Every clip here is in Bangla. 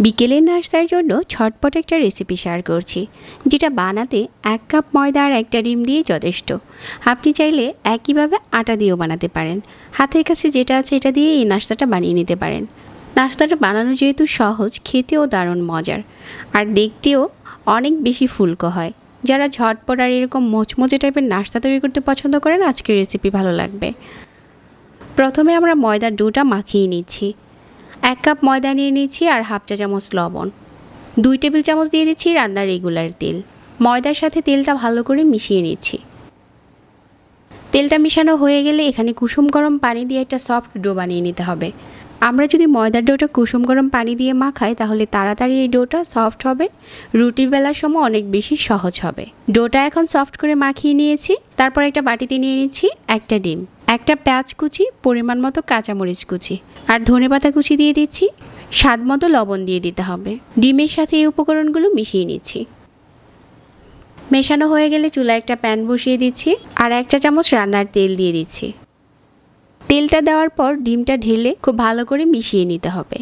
বিকেলের নাস্তার জন্য ছটপট একটা রেসিপি শেয়ার করছি, যেটা বানাতে 1 কাপ ময়দা আর একটা ডিম দিয়ে যথেষ্ট। আপনি চাইলে একইভাবে আটা দিয়েও বানাতে পারেন। হাতের কাছে যেটা আছে এটা দিয়ে এই নাস্তাটা বানিয়ে নিতে পারেন। নাস্তাটা বানানো যেহেতু সহজ, খেতেও দারুণ মজার আর দেখতেও অনেক বেশি ফুলকো হয়। যারা ঝটপট আর এরকম মোচমোচে টাইপের নাস্তা তৈরি করতে পছন্দ করেন, আজকের রেসিপি ভালো লাগবে। প্রথমে আমরা ময়দার ডোটা মাখিয়ে নিচ্ছি। 1 কাপ ময়দা নিয়ে নিচ্ছি আর হাফ চা চামচ লবণ, 2 টেবিল চামচ দিয়ে দিচ্ছি রান্নার রেগুলার তেল। ময়দার সাথে তেলটা ভালো করে মিশিয়ে নিচ্ছি। তেলটা মিশানো হয়ে গেলে এখানে কুসুম গরম পানি দিয়ে একটা সফট ডো বানিয়ে নিতে হবে। আমরা যদি ময়দার ডোটা কুসুম গরম পানি দিয়ে মাখাই তাহলে তাড়াতাড়ি এই ডোটা সফট হবে, রুটি বেলার সময় অনেক বেশি সহজ হবে। ডোটা এখন সফট করে মাখিয়ে নিয়েছি। তারপর একটা বাটিতে নিয়ে নিচ্ছি একটা ডিম, একটা পেঁয়াজ কুচি, পরিমাণ মতো কাঁচামরিচ কুচি আর ধনেপাতা কুচি দিয়ে দিচ্ছি। স্বাদ মতো লবণ দিয়ে দিতে হবে। ডিমের সাথে এই উপকরণগুলো মিশিয়ে নিচ্ছি। মেশানো হয়ে গেলে চুলায় একটা প্যান বসিয়ে দিচ্ছি আর 1 চা চামচ রান্নার তেল দিয়ে দিচ্ছি। তেলটা দেওয়ার পর ডিমটা ঢেলে খুব ভালো করে মিশিয়ে নিতে হবে।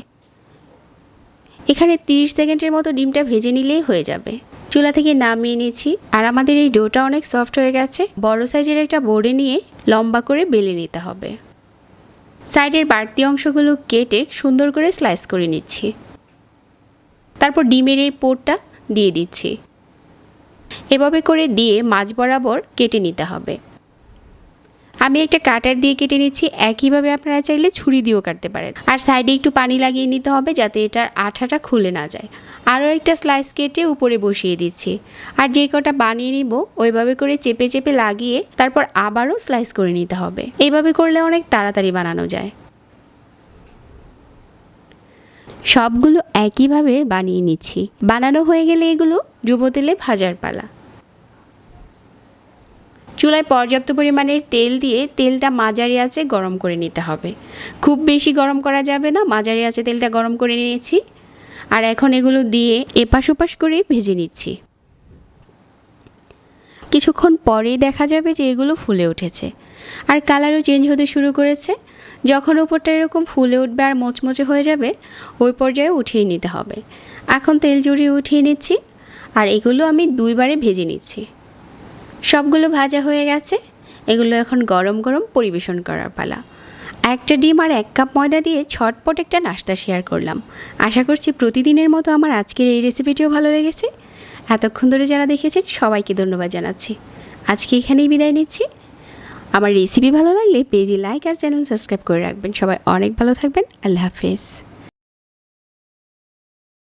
এখানে 30 সেকেন্ডের মতো ডিমটা ভেজে নিলেই হয়ে যাবে। চুলা থেকে নামিয়ে নিচ্ছি আর আমাদের এই ডোটা অনেক সফট হয়ে গেছে। বড় সাইজের একটা বোর্ডে নিয়ে লম্বা করে বেলে নিতে হবে। সাইডের বাড়তি অংশগুলো কেটে সুন্দর করে স্লাইস করে নিচ্ছি। তারপর ডিমের এই পোরটা দিয়ে দিচ্ছি। এভাবে করে দিয়ে মাঝ বরাবর কেটে নিতে হবে। আমি একটা কাটার দিয়ে কেটে নিচ্ছি। একইভাবে আপনারা চাইলে ছুরি দিয়েও কাটতে পারেন। আর সাইডে একটু পানি লাগিয়ে নিতে হবে যাতে এটার আঠাটা খুলে না যায়। আরও একটা স্লাইস কেটে উপরে বসিয়ে দিচ্ছি। আর যে কটা বানিয়ে নিব ওইভাবে করে চেপে চেপে লাগিয়ে তারপর আবারও স্লাইস করে নিতে হবে। এইভাবে করলে অনেক তাড়াতাড়ি বানানো যায়। সবগুলো একইভাবে বানিয়ে নিচ্ছি। বানানো হয়ে গেলে এগুলো ডুবো তেলে ভাজার পালা। চুলায় পর্যাপ্ত পরিমাণের তেল দিয়ে তেলটা মাঝারি আঁচে গরম করে নিতে হবে। খুব বেশি গরম করা যাবে না, মাঝারি আঁচে তেলটা গরম করে নিয়েছি। আর এখন এগুলো দিয়ে এপাশ ওপাশ করে ভেজে নিচ্ছি। কিছুক্ষণ পরেই দেখা যাবে যে এগুলো ফুলে উঠেছে আর কালারও চেঞ্জ হতে শুরু করেছে। যখন উপরটা এরকম ফুলে উঠবে আর মোচমোচে হয়ে যাবে, ওই পর্যায়ে উঠিয়ে নিতে হবে। এখন তেল জড়িয়ে উঠিয়ে নিচ্ছি আর এগুলো আমি 2 বারে ভেজে নিচ্ছি। সবগুলো ভাজা হয়ে গেছে। এগুলো এখন গরম গরম পরিবেশন করার পালা। একটা ডিম আর 1 কাপ ময়দা দিয়ে ছটপট একটা নাস্তা শেয়ার করলাম। আশা করছি প্রতিদিনের মতো আমার আজকের এই রেসিপিটিও ভালো লেগেছে। এতক্ষণ ধরে যারা দেখেছেন সবাইকে ধন্যবাদ জানাচ্ছি। আজকে এখানেই বিদায় নিচ্ছি। আমার রেসিপি ভালো লাগলে পেজে লাইক আর চ্যানেল সাবস্ক্রাইব করে রাখবেন। সবাই অনেক ভালো থাকবেন। আল্লাহ হাফেজ।